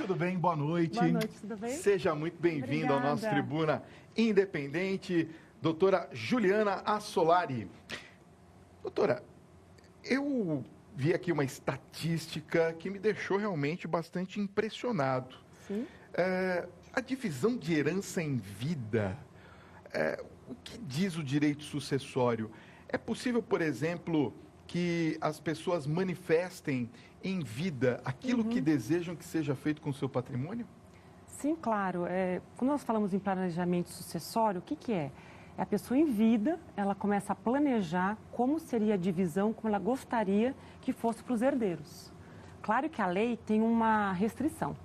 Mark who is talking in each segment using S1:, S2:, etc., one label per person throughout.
S1: tudo bem? Boa noite.
S2: Boa noite, tudo bem?
S1: Seja muito bem-vindo ao nosso Tribuna Independente, doutora Juliana Assolari. Doutora, eu vi aqui uma estatística que me deixou realmente bastante impressionado.
S2: Sim.
S1: A divisão de herança em vida, o que diz o direito sucessório? É possível, por exemplo, que as pessoas manifestem em vida aquilo que desejam que seja feito com o seu patrimônio?
S2: Sim, claro. Quando nós falamos em planejamento sucessório, o que é? É a pessoa em vida, ela começa a planejar como seria a divisão, como ela gostaria que fosse para os herdeiros. Claro que a lei tem uma restrição.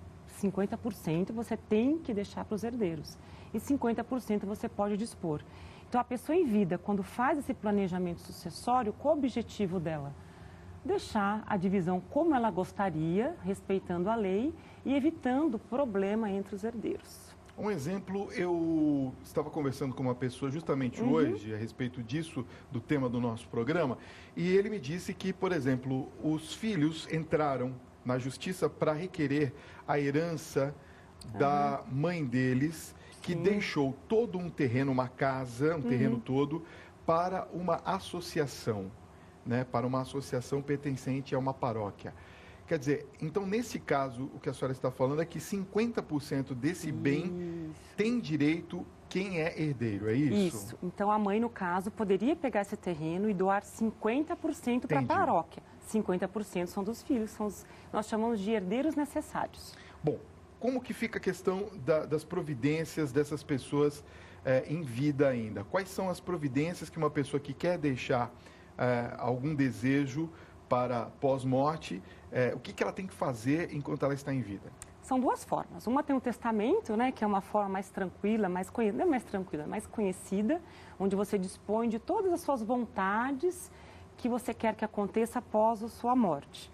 S2: 50% você tem que deixar para os herdeiros e 50% você pode dispor. Então, a pessoa em vida, quando faz esse planejamento sucessório, qual o objetivo dela? Deixar a divisão como ela gostaria, respeitando a lei e evitando problema entre os herdeiros.
S1: Um exemplo, eu estava conversando com uma pessoa justamente hoje a respeito disso, do tema do nosso programa, e ele me disse que, por exemplo, os filhos entraram na justiça para requerer a herança da mãe deles, que deixou todo um terreno, uma casa, um terreno todo, para uma associação, né? Para uma associação pertencente a uma paróquia. Quer dizer, então, nesse caso, o que a senhora está falando é que 50% desse bem tem direito quem é herdeiro, é isso?
S2: Isso. Então, a mãe, no caso, poderia pegar esse terreno e doar 50% para a paróquia. 50% são dos filhos, nós chamamos de herdeiros necessários.
S1: Bom, como que fica a questão das providências dessas pessoas em vida ainda? Quais são as providências que uma pessoa que quer deixar algum desejo para pós-morte, o que ela tem que fazer enquanto ela está em vida?
S2: São duas formas. Uma tem um testamento, né, que é uma forma mais tranquila, não mais tranquila, mais conhecida, onde você dispõe de todas as suas vontades que você quer que aconteça após a sua morte.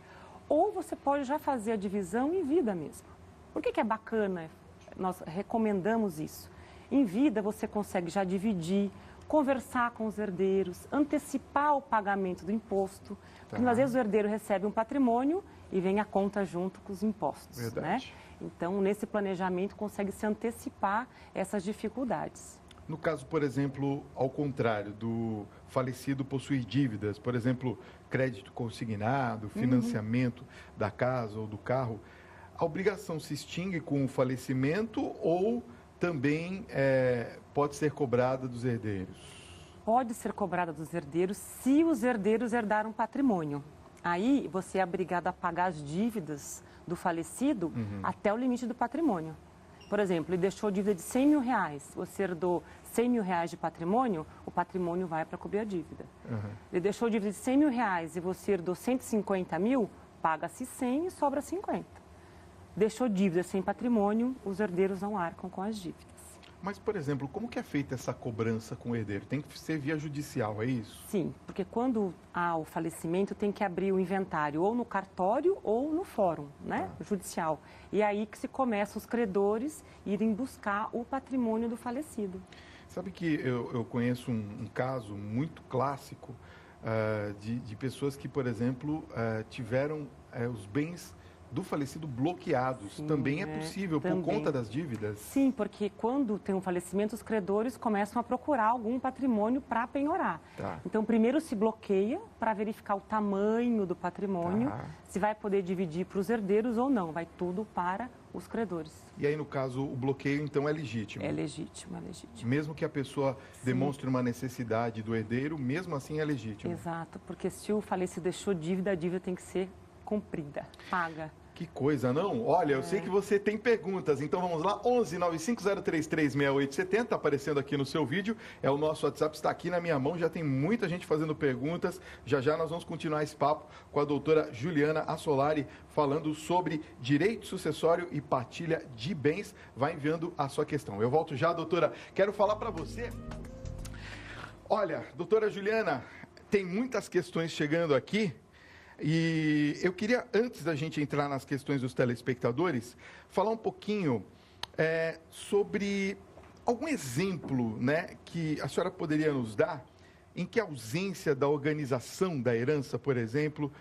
S2: Ou você pode já fazer a divisão em vida mesmo. Por que é bacana? Nós recomendamos isso. Em vida você consegue já dividir, conversar com os herdeiros, antecipar o pagamento do imposto. Porque às vezes o herdeiro recebe um patrimônio e vem a conta junto com os impostos.
S1: Verdade.
S2: Né? Então, nesse planejamento, consegue se antecipar essas dificuldades.
S1: No caso, por exemplo, ao contrário, do falecido possuir dívidas, por exemplo, crédito consignado, financiamento da casa ou do carro, a obrigação se extingue com o falecimento ou também pode ser cobrada dos herdeiros?
S2: Pode ser cobrada dos herdeiros se os herdeiros herdaram patrimônio. Aí você é obrigado a pagar as dívidas do falecido até o limite do patrimônio. Por exemplo, ele deixou dívida de 100 mil reais, você herdou 100 mil reais de patrimônio, o patrimônio vai para cobrir a dívida. Ele deixou dívida de 100 mil reais e você herdou 150 mil, paga-se 100 e sobra 50. Deixou dívida sem patrimônio, os herdeiros não arcam com as dívidas.
S1: Mas, por exemplo, como que é feita essa cobrança com o herdeiro? Tem que ser via judicial, é isso?
S2: Sim, porque quando há o falecimento tem que abrir o inventário ou no cartório ou no fórum, né, judicial. E é aí que se começam os credores irem buscar o patrimônio do falecido.
S1: Sabe que eu conheço um caso muito clássico de pessoas que, por exemplo, tiveram os bens do falecido bloqueados.
S2: Sim,
S1: também é possível por conta das dívidas?
S2: Sim, porque quando tem um falecimento, os credores começam a procurar algum patrimônio para penhorar. Então, primeiro se bloqueia para verificar o tamanho do patrimônio, se vai poder dividir para os herdeiros ou não. Vai tudo para os credores.
S1: E aí, no caso, o bloqueio, então, é legítimo?
S2: É legítimo, é legítimo.
S1: Mesmo que a pessoa demonstre uma necessidade do herdeiro, mesmo assim é legítimo?
S2: Exato, porque se o falecido deixou dívida, a dívida tem que ser cumprida, paga.
S1: Que coisa, não? Olha, eu sei que você tem perguntas, então vamos lá, 11 95033 6870, aparecendo aqui no seu vídeo, é o nosso WhatsApp, está aqui na minha mão, já tem muita gente fazendo perguntas, já nós vamos continuar esse papo com a doutora Juliana Assolari, falando sobre direito sucessório e partilha de bens, vai enviando a sua questão. Eu volto já, doutora, quero falar para você, olha, doutora Juliana, tem muitas questões chegando aqui, e eu queria, antes da gente entrar nas questões dos telespectadores, falar um pouquinho sobre algum exemplo, né, que a senhora poderia nos dar em que a ausência da organização da herança, por exemplo,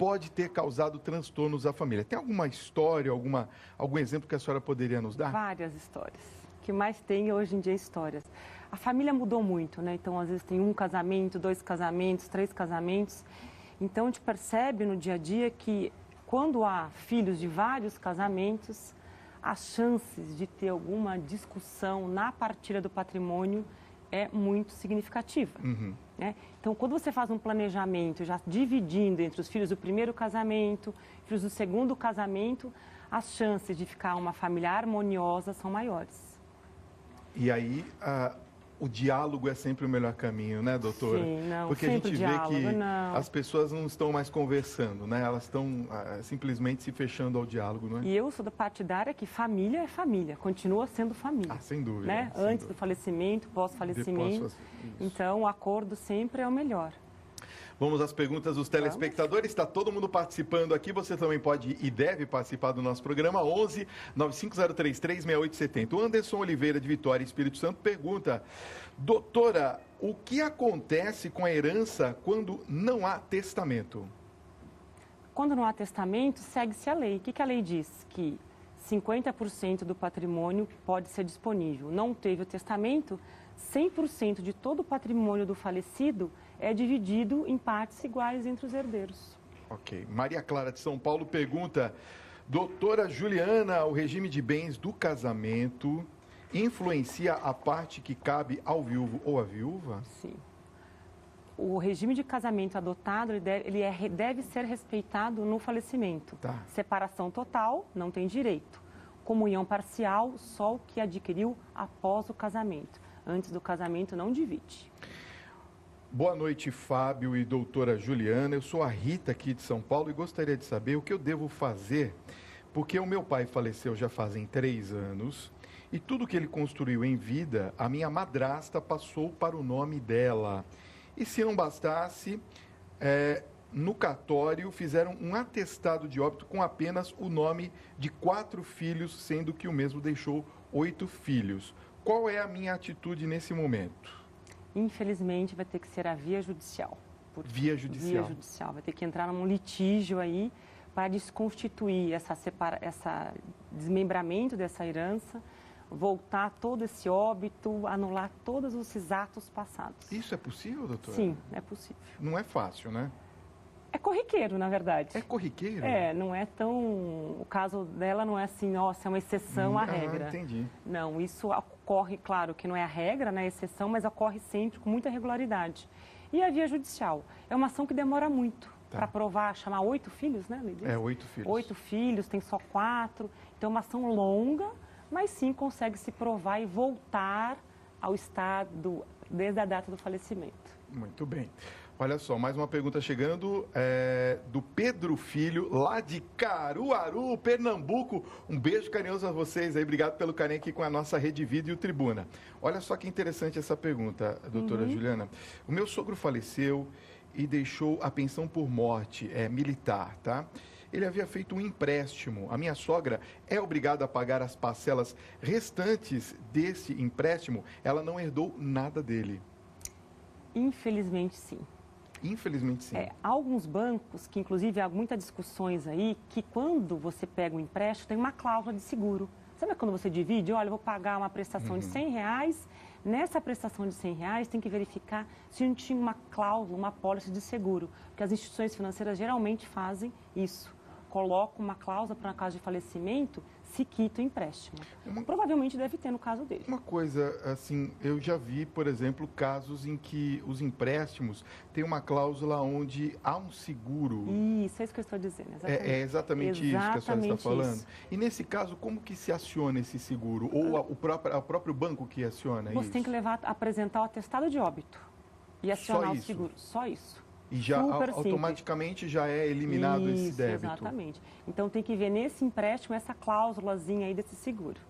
S1: pode ter causado transtornos à família. Tem alguma história, algum exemplo que a senhora poderia nos dar?
S2: Várias histórias. O que mais tem hoje em dia é histórias. A família mudou muito, né? Então, às vezes tem um casamento, 2 casamentos, 3 casamentos. Então, a gente percebe no dia a dia que quando há filhos de vários casamentos, as chances de ter alguma discussão na partilha do patrimônio é muito significativa. Né? Então, quando você faz um planejamento, já dividindo entre os filhos do primeiro casamento, filhos do segundo casamento, as chances de ficar uma família harmoniosa são maiores.
S1: E aí, o diálogo é sempre o melhor caminho, né, doutora?
S2: Sim, não,
S1: porque a gente vê
S2: diálogo,
S1: que
S2: não.
S1: as pessoas não estão mais conversando, né? Elas estão simplesmente se fechando ao diálogo, não é?
S2: E eu sou da partidária que família é família, continua sendo família.
S1: Sem dúvida.
S2: Né?
S1: Sem
S2: Antes
S1: dúvida.
S2: do falecimento, pós-falecimento. Então, o acordo sempre é o melhor.
S1: Vamos às perguntas dos telespectadores. Está todo mundo participando aqui. Você também pode e deve participar do nosso programa. 11 95033 6870. O Anderson Oliveira, de Vitória, Espírito Santo, pergunta: doutora, o que acontece com a herança quando não há testamento?
S2: Quando não há testamento, segue-se a lei. O que a lei diz? Que 50% do patrimônio pode ser disponível. Não teve o testamento, 100% de todo o patrimônio do falecido é dividido em partes iguais entre os herdeiros.
S1: Ok. Maria Clara, de São Paulo, pergunta: doutora Juliana, o regime de bens do casamento influencia a parte que cabe ao viúvo ou à viúva?
S2: Sim. O regime de casamento adotado, deve ser respeitado no falecimento.
S1: Tá.
S2: Separação total, não tem direito. Comunhão parcial, só o que adquiriu após o casamento. Antes do casamento, não divide.
S1: Boa noite, Fábio e doutora Juliana. Eu sou a Rita, aqui de São Paulo, e gostaria de saber o que eu devo fazer, porque o meu pai faleceu já fazem 3 anos, e tudo que ele construiu em vida, a minha madrasta passou para o nome dela. E se não bastasse, no cartório fizeram um atestado de óbito com apenas o nome de 4 filhos, sendo que o mesmo deixou 8 filhos. Qual é a minha atitude nesse momento?
S2: Infelizmente, vai ter que ser a via judicial.
S1: Via judicial.
S2: Via judicial. Vai ter que entrar num litígio aí para desconstituir esse desmembramento dessa herança, voltar todo esse óbito, anular todos esses atos passados.
S1: Isso é possível, doutora?
S2: Sim, é possível.
S1: Não é fácil, né?
S2: É corriqueiro, na verdade.
S1: É corriqueiro?
S2: Não é tão... O caso dela não é assim, nossa, é uma exceção à regra.
S1: Entendi.
S2: Não, isso ocorre, claro, que não é a regra, né, a exceção, mas ocorre sempre com muita regularidade. E a via judicial? É uma ação que demora muito para provar, chamar 8 filhos, né, Lídia?
S1: 8 filhos.
S2: 8 filhos, tem só 4. Então, é uma ação longa, mas sim consegue se provar e voltar ao estado desde a data do falecimento.
S1: Muito bem. Olha só, mais uma pergunta chegando do Pedro Filho, lá de Caruaru, Pernambuco. Um beijo carinhoso a vocês aí, obrigado pelo carinho aqui com a nossa Rede Vida e o Tribuna. Olha só que interessante essa pergunta, doutora Juliana. O meu sogro faleceu e deixou a pensão por morte militar, tá? Ele havia feito um empréstimo. A minha sogra é obrigada a pagar as parcelas restantes desse empréstimo. Ela não herdou nada dele.
S2: Infelizmente, sim.
S1: Infelizmente, sim.
S2: Há alguns bancos, que inclusive há muitas discussões aí, que quando você pega um empréstimo, tem uma cláusula de seguro. Sabe quando você divide? Olha, eu vou pagar uma prestação de R$100, nessa prestação de R$100 tem que verificar se não tinha uma cláusula, uma apólice de seguro. Porque as instituições financeiras geralmente fazem isso. Colocam uma cláusula para, no caso de falecimento, se quita o empréstimo. Provavelmente deve ter no caso dele.
S1: Uma coisa, assim, eu já vi, por exemplo, casos em que os empréstimos têm uma cláusula onde há um seguro.
S2: Isso, é isso que eu estou dizendo. Exatamente.
S1: É exatamente isso que a senhora está falando. Isso. E nesse caso, como que se aciona esse seguro? Ou o próprio banco que aciona isso?
S2: Você tem que apresentar o atestado de óbito e acionar o seguro. Só isso.
S1: E já automaticamente já é eliminado esse débito.
S2: Exatamente. Então tem que ver nesse empréstimo essa cláusulazinha aí desse seguro.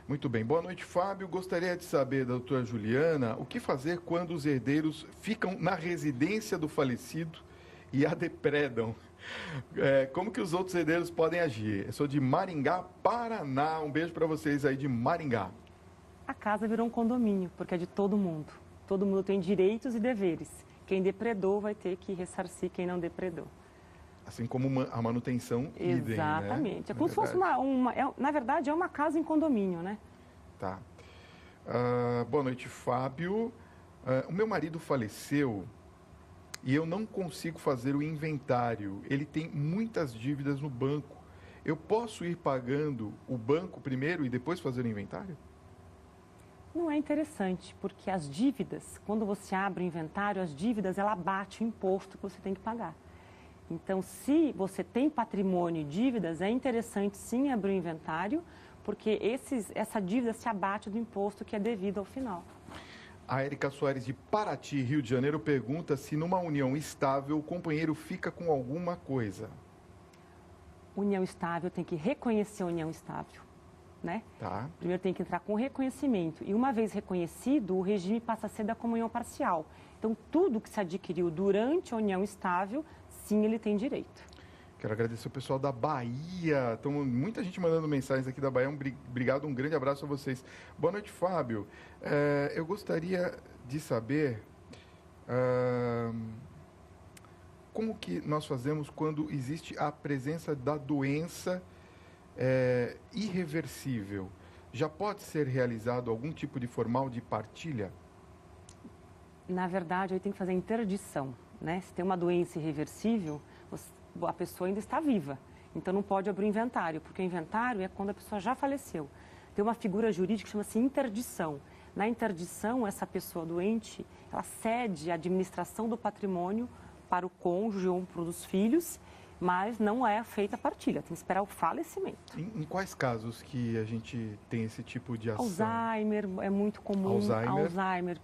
S1: Muito bem. Boa noite, Fábio. Gostaria de saber, doutora Juliana, o que fazer quando os herdeiros ficam na residência do falecido e a depredam? Como que os outros herdeiros podem agir? Eu sou de Maringá, Paraná. Um beijo para vocês aí de Maringá.
S2: A casa virou um condomínio, porque é de todo mundo. Todo mundo tem direitos e deveres. Quem depredou vai ter que ressarcir quem não depredou.
S1: Assim como a manutenção idem,
S2: Exatamente.
S1: né?
S2: É como se fosse na verdade, é uma casa em condomínio, né?
S1: Tá. Boa noite, Fábio. O meu marido faleceu e eu não consigo fazer o inventário. Ele tem muitas dívidas no banco. Eu posso ir pagando o banco primeiro e depois fazer o inventário?
S2: Não é interessante, porque as dívidas, quando você abre o inventário, as dívidas, ela bate o imposto que você tem que pagar. Então, se você tem patrimônio e dívidas, é interessante sim abrir o inventário, porque essa dívida se abate do imposto que é devido ao final.
S1: A Érica Soares de Paraty, Rio de Janeiro, pergunta se numa união estável o companheiro fica com alguma coisa.
S2: União estável, tem que reconhecer a união estável, né?
S1: Tá.
S2: Primeiro tem que entrar com reconhecimento. E uma vez reconhecido, o regime passa a ser da comunhão parcial. Então, tudo que se adquiriu durante a união estável, sim, ele tem direito.
S1: Quero agradecer o pessoal da Bahia. Muita gente mandando mensagens aqui da Bahia. Obrigado, um grande abraço a vocês. Boa noite, Fábio. Eu gostaria de saber como que nós fazemos quando existe a presença da doença irreversível. Já pode ser realizado algum tipo de formal de partilha?
S2: Na verdade, aí tem que fazer a interdição, né? Se tem uma doença irreversível, a pessoa ainda está viva. Então, não pode abrir o inventário, porque o inventário é quando a pessoa já faleceu. Tem uma figura jurídica que chama-se interdição. Na interdição, essa pessoa doente, ela cede a administração do patrimônio para o cônjuge ou para os filhos, mas não é feita a partilha, tem que esperar o falecimento.
S1: Em quais casos que a gente tem esse tipo de ação?
S2: Alzheimer é muito comum. Alzheimer,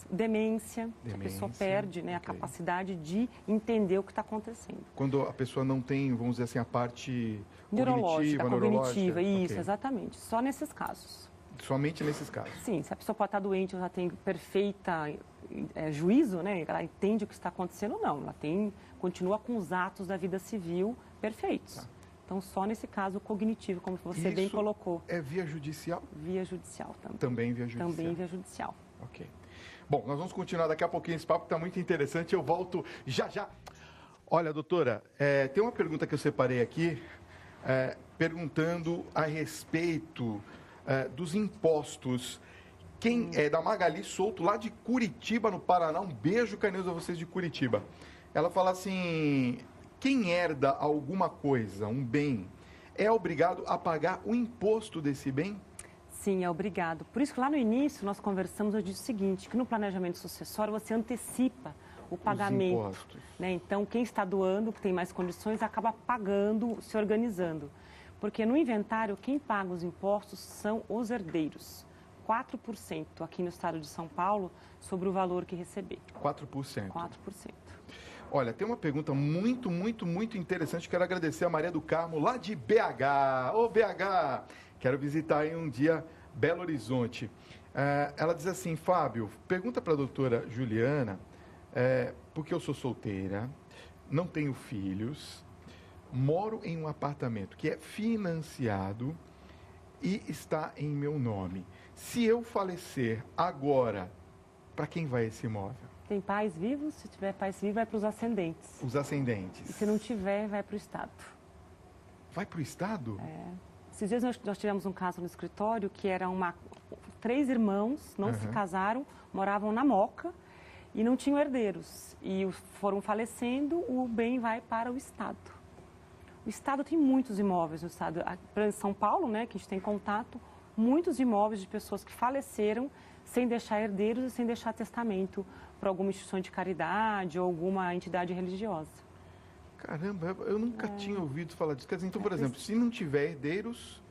S2: demência, a pessoa perde, né, a capacidade de entender o que está acontecendo.
S1: Quando a pessoa não tem, vamos dizer assim, a parte
S2: neurológica,
S1: neurológica.
S2: Isso,
S1: okay.
S2: Exatamente. Só nesses casos.
S1: Somente nesses casos?
S2: Sim, se a pessoa pode estar doente, ela tem perfeita juízo, né? Ela entende o que está acontecendo, não. Ela continua com os atos da vida civil perfeitos. Tá. Então, só nesse caso cognitivo, como você bem colocou.
S1: É via judicial?
S2: Via judicial também.
S1: Também via judicial?
S2: Também via judicial.
S1: Ok. Bom, nós vamos continuar daqui a pouquinho esse papo, que está muito interessante. Eu volto já já. Olha, doutora, tem uma pergunta que eu separei aqui, perguntando a respeito dos impostos. Quem é da Magali Souto, lá de Curitiba, no Paraná. Um beijo carinhoso a vocês de Curitiba. Ela fala assim: quem herda alguma coisa, um bem, é obrigado a pagar o imposto desse bem?
S2: Sim, é obrigado. Por isso que lá no início nós conversamos, eu disse o seguinte, que no planejamento sucessório você antecipa o pagamento.
S1: Os impostos.
S2: Né? Então, quem está doando, que tem mais condições, acaba pagando, se organizando. Porque no inventário, quem paga os impostos são os herdeiros. 4% aqui no estado de São Paulo sobre o valor que receber.
S1: 4%?
S2: 4%.
S1: Olha, tem uma pergunta muito interessante. Quero agradecer a Maria do Carmo, lá de BH. Ô, BH, quero visitar aí um dia Belo Horizonte. Ela diz assim: Fábio, pergunta para a doutora Juliana, porque eu sou solteira, não tenho filhos, moro em um apartamento que é financiado e está em meu nome. Se eu falecer agora, para quem vai esse imóvel?
S2: Tem pais vivos? Se tiver pais vivos, vai para os ascendentes.
S1: Os ascendentes.
S2: E se não tiver, vai para o Estado.
S1: Vai para o Estado?
S2: Esses dias nós tivemos um caso no escritório que era 3 irmãos, não se casaram, moravam na Moca e não tinham herdeiros. E foram falecendo, o bem vai para o Estado. O Estado tem muitos imóveis no Estado. Em São Paulo, né, que a gente tem contato, muitos imóveis de pessoas que faleceram sem deixar herdeiros e sem deixar testamento para alguma instituição de caridade ou alguma entidade religiosa.
S1: Caramba, eu nunca tinha ouvido falar disso. Quer dizer, então, por exemplo, se não tiver herdeiros,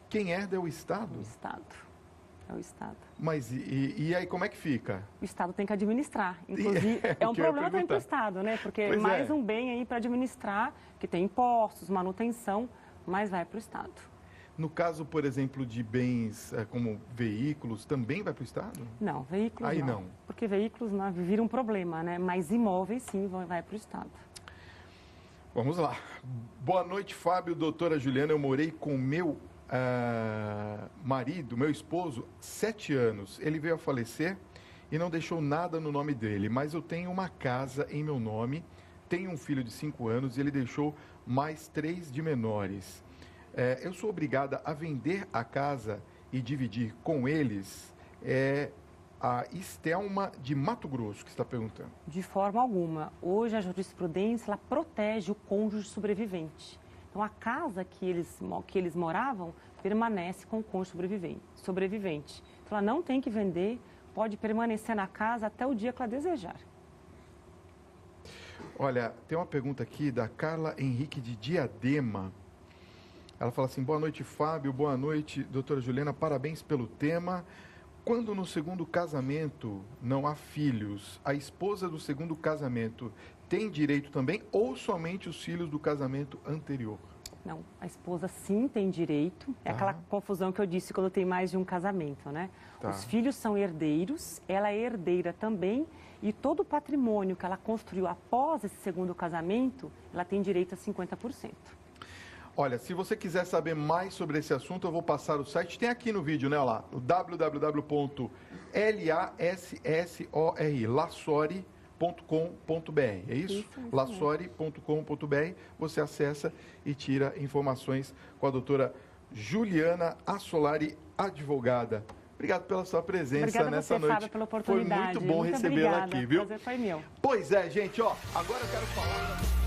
S1: quem herda é o Estado?
S2: O Estado. É o Estado.
S1: Mas e aí como é que fica?
S2: O Estado tem que administrar. Inclusive, é um problema também para o Estado, né? Porque mais um bem aí para administrar, que tem impostos, manutenção, mas vai para o Estado.
S1: No caso, por exemplo, de bens como veículos, também vai para o Estado?
S2: Não, veículos
S1: aí
S2: não. Porque veículos não viram um problema, né? Mas imóveis, sim, vai para o Estado.
S1: Vamos lá. Boa noite, Fábio. Doutora Juliana, eu morei com meu marido, meu esposo, 7 anos. Ele veio a falecer e não deixou nada no nome dele, mas eu tenho uma casa em meu nome, tem um filho de 5 anos e ele deixou mais 3 de menores. Eu sou obrigada a vender a casa e dividir com eles? A Estelma de Mato Grosso que está perguntando.
S2: De forma alguma. Hoje a jurisprudência ela protege o cônjuge sobrevivente. Então a casa que eles moravam permanece com o cônjuge sobrevivente. Então ela não tem que vender, pode permanecer na casa até o dia que ela desejar.
S1: Olha, tem uma pergunta aqui da Carla Henrique de Diadema. Ela fala assim: boa noite, Fábio, boa noite, doutora Juliana, parabéns pelo tema. Quando no segundo casamento não há filhos, a esposa do segundo casamento tem direito também ou somente os filhos do casamento anterior?
S2: Não, a esposa sim tem direito. É aquela confusão que eu disse quando tem mais de um casamento, né? Os filhos são herdeiros, ela é herdeira também e todo o patrimônio que ela construiu após esse segundo casamento, ela tem direito a 50%.
S1: Olha, se você quiser saber mais sobre esse assunto, eu vou passar o site. Tem aqui no vídeo, né? Olha lá, www.lassori.com.br. É isso? Lassori.com.br. Você acessa e tira informações com a doutora Juliana Assolari, advogada. Obrigado pela sua presença
S2: Obrigada
S1: nessa
S2: você,
S1: noite.
S2: Fábio, pela oportunidade.
S1: Foi muito bom recebê-la aqui, viu?
S2: O prazer foi meu.
S1: Pois é, gente, ó, agora eu quero falar...